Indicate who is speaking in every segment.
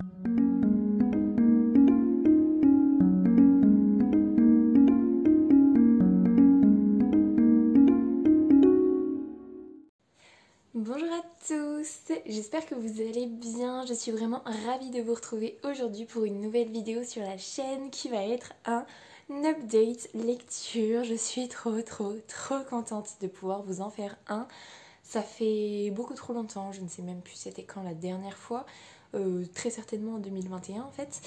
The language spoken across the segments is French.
Speaker 1: Bonjour à tous, j'espère que vous allez bien, je suis vraiment ravie de vous retrouver aujourd'hui pour une nouvelle vidéo sur la chaîne qui va être un update lecture. Je suis trop contente de pouvoir vous en faire un. Ça fait beaucoup trop longtemps, je ne sais même plus c'était quand la dernière fois, très certainement en 2021 en fait.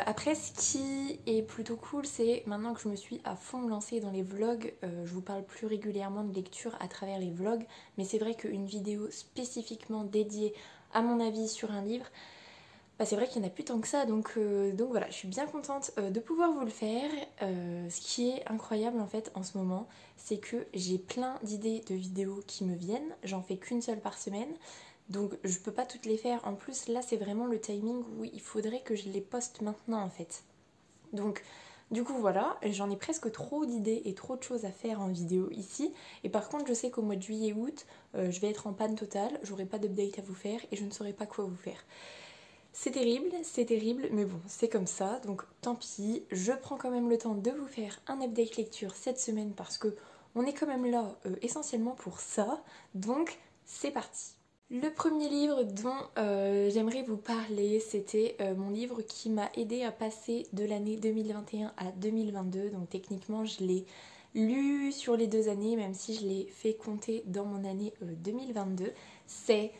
Speaker 1: Après, ce qui est plutôt cool, c'est maintenant que je me suis à fond lancée dans les vlogs, je vous parle plus régulièrement de lecture à travers les vlogs, mais c'est vrai qu'une vidéo spécifiquement dédiée à mon avis sur un livre, bah c'est vrai qu'il n'y en a plus tant que ça, donc voilà, je suis bien contente de pouvoir vous le faire. Ce qui est incroyable en fait en ce moment, c'est que j'ai plein d'idées de vidéos qui me viennent, j'en fais qu'une seule par semaine. Donc je peux pas toutes les faire. En plus là c'est vraiment le timing où il faudrait que je les poste maintenant en fait. Donc du coup voilà, j'en ai presque trop d'idées et trop de choses à faire en vidéo ici. Et par contre je sais qu'au mois de juillet-août, je vais être en panne totale, j'aurai pas d'update à vous faire et je ne saurai pas quoi vous faire. C'est terrible, mais bon, c'est comme ça, donc tant pis. Je prends quand même le temps de vous faire un update lecture cette semaine parce que on est quand même là essentiellement pour ça. Donc c'est parti. Le premier livre dont j'aimerais vous parler, c'était mon livre qui m'a aidé à passer de l'année 2021 à 2022. Donc techniquement, je l'ai lu sur les 2 années, même si je l'ai fait compter dans mon année 2022. C'est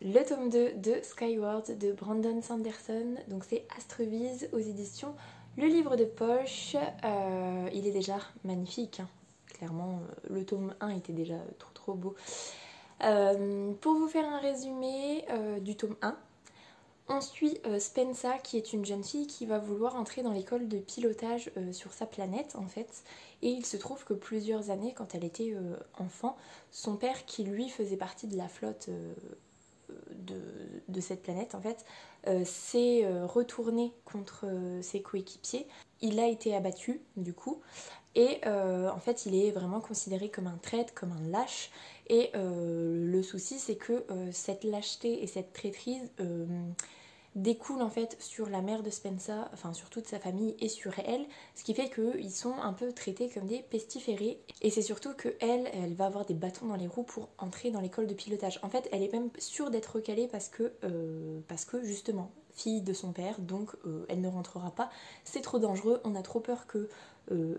Speaker 1: le tome 2 de Skyward de Brandon Sanderson. Donc c'est Astreviz aux éditions Le Livre de Poche. Il est déjà magnifique, hein. Clairement, le tome 1 était déjà trop beau. Pour vous faire un résumé du tome 1, on suit Spensa qui est une jeune fille qui va vouloir entrer dans l'école de pilotage sur sa planète en fait. Et il se trouve que plusieurs années quand elle était enfant, son père qui lui faisait partie de la flotte de cette planète en fait, s'est retourné contre ses coéquipiers. Il a été abattu du coup. Et en fait, il est vraiment considéré comme un traître, comme un lâche. Et le souci, c'est que cette lâcheté et cette traîtrise découle en fait sur la mère de Spensa, enfin sur toute sa famille et sur elle, ce qui fait qu'ils sont un peu traités comme des pestiférés. Et c'est surtout que elle va avoir des bâtons dans les roues pour entrer dans l'école de pilotage. En fait, elle est même sûre d'être recalée parce que justement, fille de son père, donc elle ne rentrera pas. C'est trop dangereux, on a trop peur que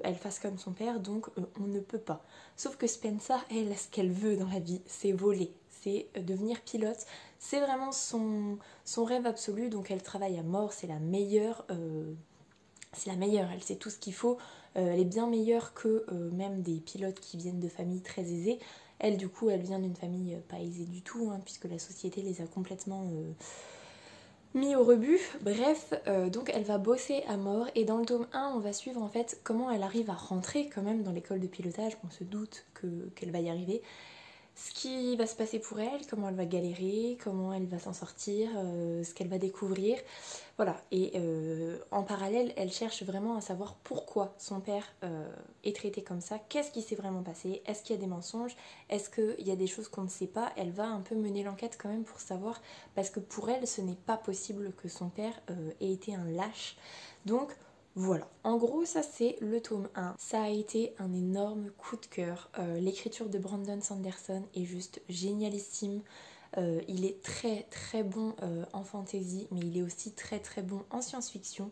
Speaker 1: elle fasse comme son père, donc on ne peut pas. Sauf que Spensa, elle, ce qu'elle veut dans la vie, c'est voler, c'est devenir pilote. C'est vraiment son rêve absolu, donc elle travaille à mort, c'est la meilleure, elle sait tout ce qu'il faut, elle est bien meilleure que même des pilotes qui viennent de familles très aisées. Elle, du coup, elle vient d'une famille pas aisée du tout, hein, puisque la société les a complètement mis au rebut. Bref, donc elle va bosser à mort, et dans le tome 1, on va suivre en fait comment elle arrive à rentrer quand même dans l'école de pilotage. On se doute qu'elle va y arriver. Ce qui va se passer pour elle, comment elle va galérer, comment elle va s'en sortir, ce qu'elle va découvrir. Voilà, et en parallèle, elle cherche vraiment à savoir pourquoi son père est traité comme ça, qu'est-ce qui s'est vraiment passé, est-ce qu'il y a des mensonges, est-ce qu'il y a des choses qu'on ne sait pas. Elle va un peu mener l'enquête quand même pour savoir, parce que pour elle, ce n'est pas possible que son père ait été un lâche. Donc voilà, en gros ça c'est le tome 1. Ça a été un énorme coup de cœur. L'écriture de Brandon Sanderson est juste génialissime. Il est très bon en fantasy, mais il est aussi très bon en science-fiction.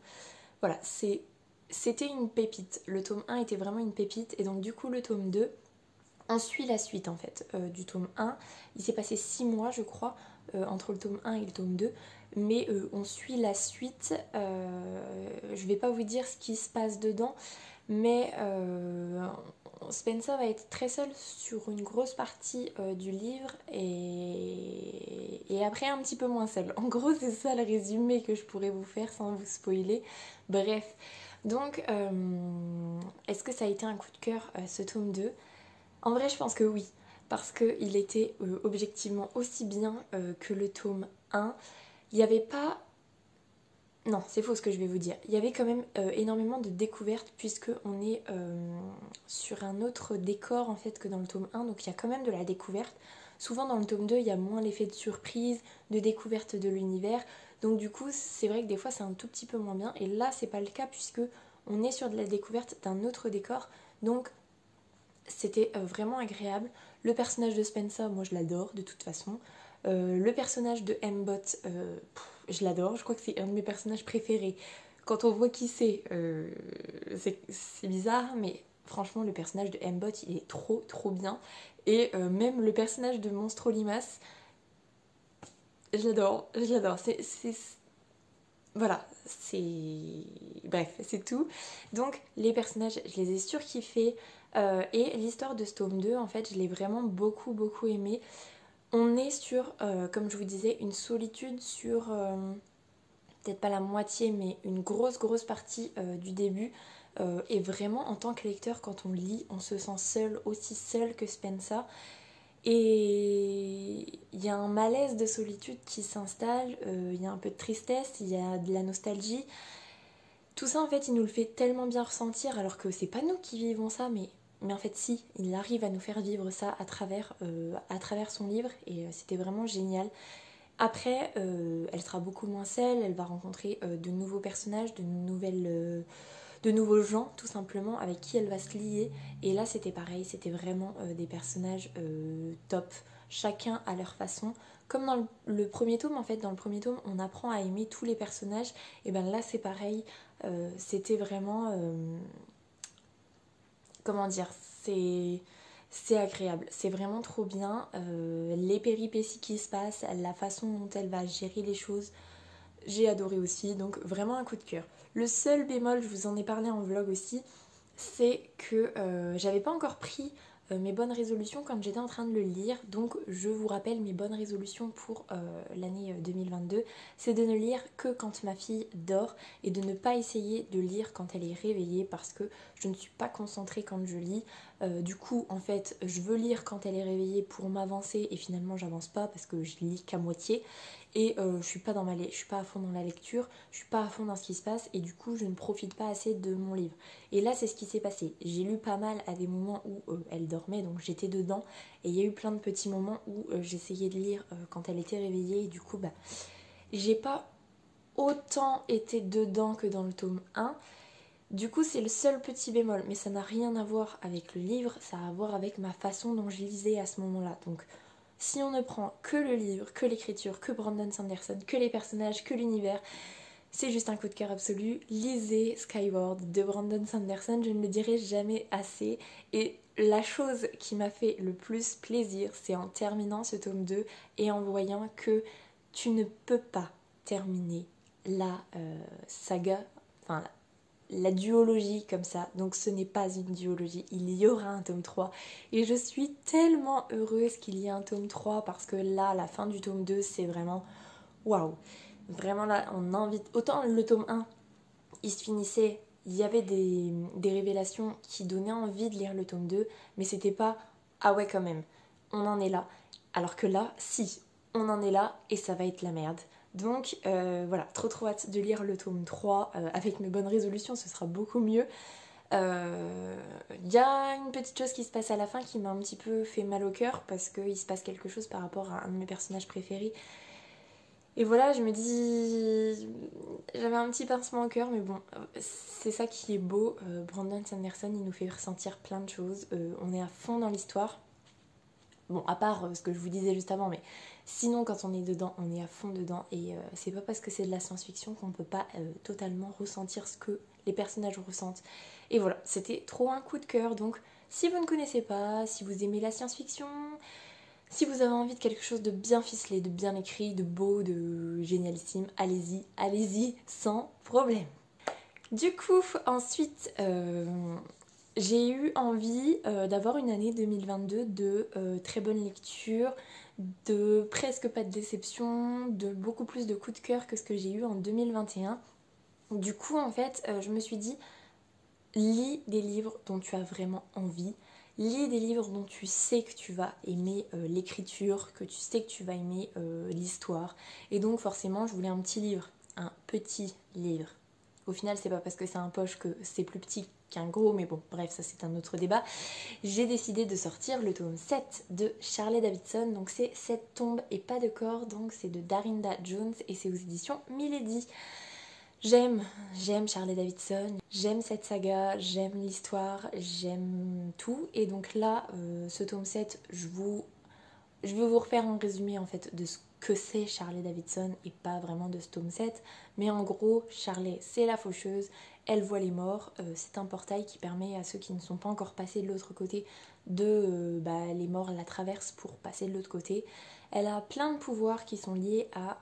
Speaker 1: Voilà, c'était une pépite. Le tome 1 était vraiment une pépite, et donc du coup le tome 2, on suit la suite en fait du tome 1. Il s'est passé 6 mois je crois entre le tome 1 et le tome 2. Mais on suit la suite. Je vais pas vous dire ce qui se passe dedans, mais Spensa va être très seule sur une grosse partie du livre, et après un petit peu moins seule. En gros, c'est ça le résumé que je pourrais vous faire sans vous spoiler. Bref, donc est-ce que ça a été un coup de cœur ce tome 2 ? En vrai, je pense que oui, parce qu'il était objectivement aussi bien que le tome 1. Il n'y avait pas... Non, c'est faux ce que je vais vous dire. Il y avait quand même énormément de découvertes, puisque on est sur un autre décor en fait que dans le tome 1, donc il y a quand même de la découverte. Souvent dans le tome 2, il y a moins l'effet de surprise, de découverte de l'univers. Donc du coup, c'est vrai que des fois c'est un tout petit peu moins bien. Et là, c'est pas le cas puisque on est sur de la découverte d'un autre décor. Donc c'était vraiment agréable. Le personnage de Spencer, moi je l'adore de toute façon. Le personnage de M-Bot, je l'adore. Je crois que c'est un de mes personnages préférés. Quand on voit qui c'est bizarre, mais franchement le personnage de M-Bot il est trop bien. Et même le personnage de Monstro Limace, je l'adore. Voilà, bref, c'est tout. Donc les personnages, je les ai surkiffés. Et l'histoire de ce tome 2, en fait, je l'ai vraiment beaucoup aimé. On est sur, comme je vous disais, une solitude sur peut-être pas la moitié, mais une grosse partie du début. Et vraiment, en tant que lecteur, quand on lit, on se sent seul, aussi seul que Spencer. Et il y a un malaise de solitude qui s'installe, il y a un peu de tristesse, il y a de la nostalgie. Tout ça, en fait, il nous le fait tellement bien ressentir, alors que c'est pas nous qui vivons ça, mais en fait, si, il arrive à nous faire vivre ça à travers son livre, et c'était vraiment génial. Après, elle sera beaucoup moins seule, elle va rencontrer de nouveaux personnages, de nouveaux gens tout simplement avec qui elle va se lier. Et là c'était pareil, c'était vraiment des personnages top, chacun à leur façon. Comme dans le premier tome, en fait, dans le premier tome, on apprend à aimer tous les personnages. Et ben là c'est pareil, c'était vraiment... comment dire, c'est agréable, c'est vraiment trop bien. Les péripéties qui se passent, la façon dont elle va gérer les choses, j'ai adoré aussi, donc vraiment un coup de cœur. Le seul bémol, je vous en ai parlé en vlog aussi, c'est que j'avais pas encore pris mes bonnes résolutions quand j'étais en train de le lire. Donc je vous rappelle mes bonnes résolutions pour l'année 2022, c'est de ne lire que quand ma fille dort et de ne pas essayer de lire quand elle est réveillée parce que je ne suis pas concentrée quand je lis. Du coup en fait je veux lire quand elle est réveillée pour m'avancer et finalement j'avance pas parce que je lis qu'à moitié. Et je suis pas à fond dans la lecture, je suis pas à fond dans ce qui se passe et du coup je ne profite pas assez de mon livre. Et là c'est ce qui s'est passé. J'ai lu pas mal à des moments où elle dormait, donc j'étais dedans, et il y a eu plein de petits moments où j'essayais de lire quand elle était réveillée et du coup bah j'ai pas autant été dedans que dans le tome 1. Du coup c'est le seul petit bémol, mais ça n'a rien à voir avec le livre, ça a à voir avec ma façon dont je lisais à ce moment-là. Donc si on ne prend que le livre, que l'écriture, que Brandon Sanderson, que les personnages, que l'univers, c'est juste un coup de cœur absolu. Lisez Skyward de Brandon Sanderson, je ne le dirai jamais assez. Et la chose qui m'a fait le plus plaisir, c'est en terminant ce tome 2 et en voyant que tu ne peux pas terminer la saga, enfin la duologie comme ça. Donc ce n'est pas une duologie, il y aura un tome 3. Et je suis tellement heureuse qu'il y ait un tome 3 parce que là, la fin du tome 2, c'est vraiment waouh. Vraiment là, on a envie... Autant le tome 1, il se finissait, il y avait des révélations qui donnaient envie de lire le tome 2, mais c'était pas ah ouais quand même, on en est là. Alors que là, si, on en est là et ça va être la merde. Donc voilà, trop hâte de lire le tome 3 avec mes bonnes résolutions, ce sera beaucoup mieux. Y a une petite chose qui se passe à la fin qui m'a un petit peu fait mal au cœur parce qu'il se passe quelque chose par rapport à un de mes personnages préférés. Et voilà, je me dis... J'avais un petit pincement au cœur, mais bon, c'est ça qui est beau. Brandon Sanderson, il nous fait ressentir plein de choses. On est à fond dans l'histoire. Bon, à part ce que je vous disais juste avant, mais sinon, quand on est dedans, on est à fond dedans. Et c'est pas parce que c'est de la science-fiction qu'on peut pas totalement ressentir ce que les personnages ressentent. Et voilà, c'était trop un coup de cœur. Donc, si vous ne connaissez pas, si vous aimez la science-fiction... Si vous avez envie de quelque chose de bien ficelé, de bien écrit, de beau, de génialissime, allez-y sans problème. Du coup, ensuite, j'ai eu envie d'avoir une année 2022 de très bonne lecture, de presque pas de déception, de beaucoup plus de coups de cœur que ce que j'ai eu en 2021. Du coup, en fait, je me suis dit, lis des livres dont tu as vraiment envie. Lis des livres dont tu sais que tu vas aimer l'écriture, que tu sais que tu vas aimer l'histoire. Et donc forcément, je voulais un petit livre, un petit livre. Au final, c'est pas parce que c'est un poche que c'est plus petit qu'un gros, mais bon, bref, ça c'est un autre débat. J'ai décidé de sortir le tome 7 de Charlie Davidson, donc c'est 7 tombes et pas de corps, donc c'est de Darinda Jones et c'est aux éditions Milady. J'aime Charlie Davidson, j'aime cette saga, j'aime l'histoire, j'aime tout, et donc là, ce tome 7, je vais vous refaire un résumé en fait de ce que c'est Charlie Davidson et pas vraiment de ce tome 7, mais en gros, Charlie c'est la faucheuse, elle voit les morts, c'est un portail qui permet à ceux qui ne sont pas encore passés de l'autre côté de les morts la traversent pour passer de l'autre côté. Elle a plein de pouvoirs qui sont liés à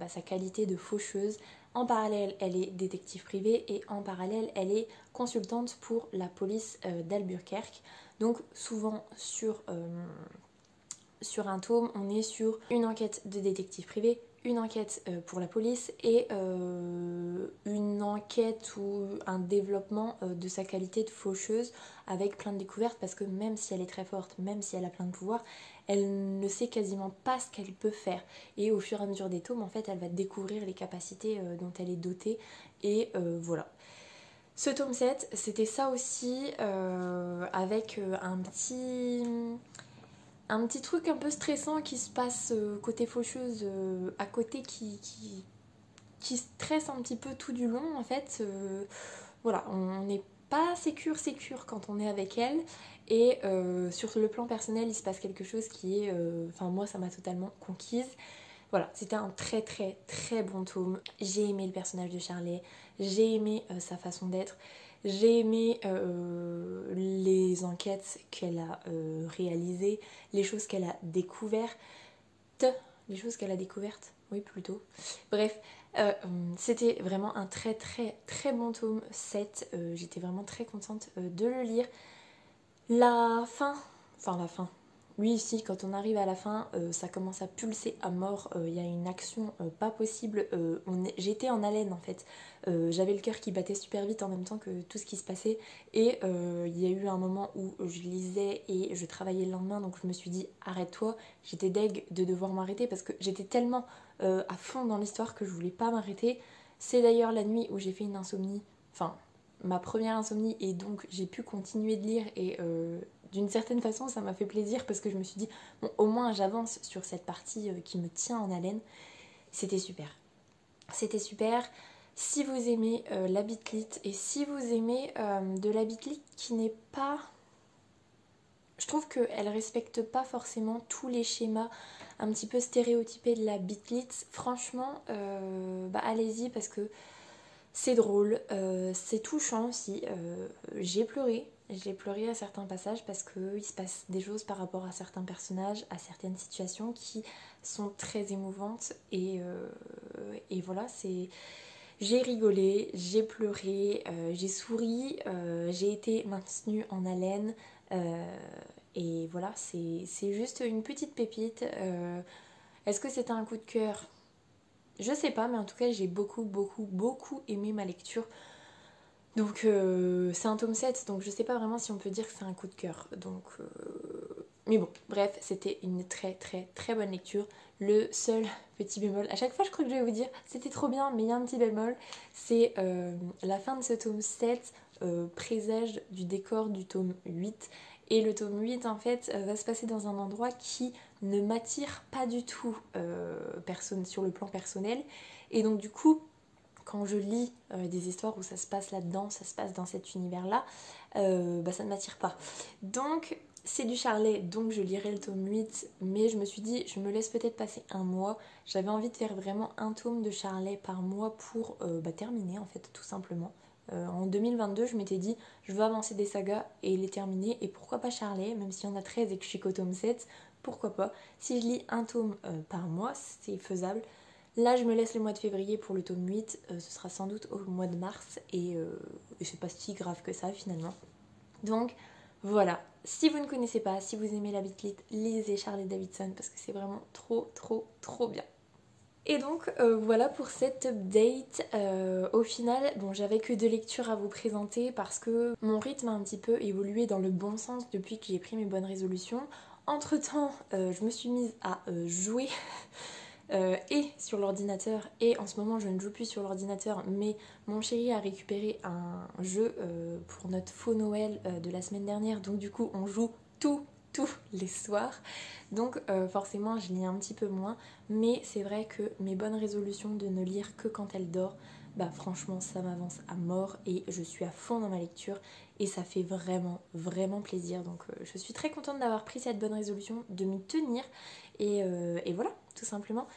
Speaker 1: sa qualité de faucheuse. En parallèle, elle est détective privée et en parallèle, elle est consultante pour la police d'Albuquerque. Donc souvent sur un tome, on est sur une enquête de détective privé, une enquête pour la police et une enquête ou un développement de sa qualité de faucheuse avec plein de découvertes parce que même si elle est très forte, même si elle a plein de pouvoirs, elle ne sait quasiment pas ce qu'elle peut faire. Et au fur et à mesure des tomes, en fait, elle va découvrir les capacités dont elle est dotée et voilà. Ce tome 7, c'était ça aussi avec un petit truc un peu stressant qui se passe côté faucheuse à côté qui stresse un petit peu tout du long en fait. Voilà, on n'est pas sécure quand on est avec elle et sur le plan personnel il se passe quelque chose qui est... Enfin moi ça m'a totalement conquise. Voilà, c'était un très très très bon tome. J'ai aimé le personnage de Charlie, j'ai aimé sa façon d'être. J'ai aimé les enquêtes qu'elle a réalisées, les choses qu'elle a découvertes. Les choses qu'elle a découvertes, oui plutôt. Bref, c'était vraiment un très très très bon tome 7. J'étais vraiment très contente de le lire. La fin. Oui, ici, quand on arrive à la fin, ça commence à pulser à mort. Il y a une action pas possible. J'étais en haleine en fait. J'avais le cœur qui battait super vite en même temps que tout ce qui se passait. Et il y a eu un moment où je lisais et je travaillais le lendemain. Donc je me suis dit, arrête-toi. J'étais deg de devoir m'arrêter parce que j'étais tellement à fond dans l'histoire que je voulais pas m'arrêter. C'est d'ailleurs la nuit où j'ai fait une insomnie. Enfin, ma première insomnie. Et donc j'ai pu continuer de lire et... d'une certaine façon, ça m'a fait plaisir parce que je me suis dit, bon, au moins j'avance sur cette partie qui me tient en haleine. C'était super. C'était super. Si vous aimez la bitlit et si vous aimez de la bitlit qui n'est pas... Je trouve qu'elle respecte pas forcément tous les schémas un petit peu stéréotypés de la bitlit. Franchement, allez-y parce que c'est drôle, c'est touchant aussi. J'ai pleuré à certains passages parce qu'il se passe des choses par rapport à certains personnages, à certaines situations qui sont très émouvantes et voilà, j'ai rigolé, j'ai pleuré, j'ai souri, j'ai été maintenue en haleine et voilà, c'est juste une petite pépite. Est-ce que c'était un coup de cœur ? Je sais pas, mais en tout cas j'ai beaucoup aimé ma lecture. Donc c'est un tome 7, donc je sais pas vraiment si on peut dire que c'est un coup de cœur. Donc, mais bon, bref, c'était une très très très bonne lecture. Le seul petit bémol, à chaque fois je crois que je vais vous dire c'était trop bien, mais il y a un petit bémol, c'est la fin de ce tome 7 présage du décor du tome 8. Et le tome 8 en fait va se passer dans un endroit qui ne m'attire pas du tout sur le plan personnel. Et donc du coup, quand je lis des histoires où ça se passe là-dedans, ça se passe dans cet univers-là, ça ne m'attire pas. Donc c'est du Charlet, donc je lirai le tome 8, mais je me suis dit, je me laisse peut-être passer un mois. J'avais envie de faire vraiment un tome de Charlet par mois pour terminer en fait, tout simplement. En 2022, je m'étais dit, je veux avancer des sagas et les terminer, et pourquoi pas Charlet, même s'il y en a 13 et que je suis qu'au tome 7, pourquoi pas. Si je lis un tome par mois, c'est faisable. Là, je me laisse le mois de février pour le tome 8, ce sera sans doute au mois de mars, et c'est pas si grave que ça finalement. Donc voilà, si vous ne connaissez pas, si vous aimez la bitlit, lisez Charlie Davidson parce que c'est vraiment trop bien. Et donc voilà pour cette update. Au final, bon, j'avais que 2 lectures à vous présenter parce que mon rythme a un petit peu évolué dans le bon sens depuis que j'ai pris mes bonnes résolutions. Entre temps, je me suis mise à jouer et sur l'ordinateur, et en ce moment je ne joue plus sur l'ordinateur, mais mon chéri a récupéré un jeu pour notre faux Noël de la semaine dernière, donc du coup on joue tous les soirs, donc forcément je lis un petit peu moins, mais c'est vrai que mes bonnes résolutions de ne lire que quand elle dort, bah franchement ça m'avance à mort et je suis à fond dans ma lecture et ça fait vraiment plaisir, donc je suis très contente d'avoir pris cette bonne résolution, de m'y tenir et voilà, tout simplement.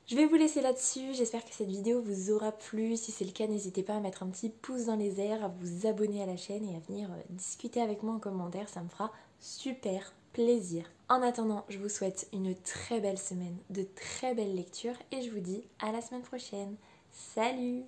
Speaker 1: Je vais vous laisser là-dessus, j'espère que cette vidéo vous aura plu. Si c'est le cas, n'hésitez pas à mettre un petit pouce dans les airs, à vous abonner à la chaîne et à venir discuter avec moi en commentaire, ça me fera super plaisir. En attendant, je vous souhaite une très belle semaine, de très belles lectures et je vous dis à la semaine prochaine. Salut!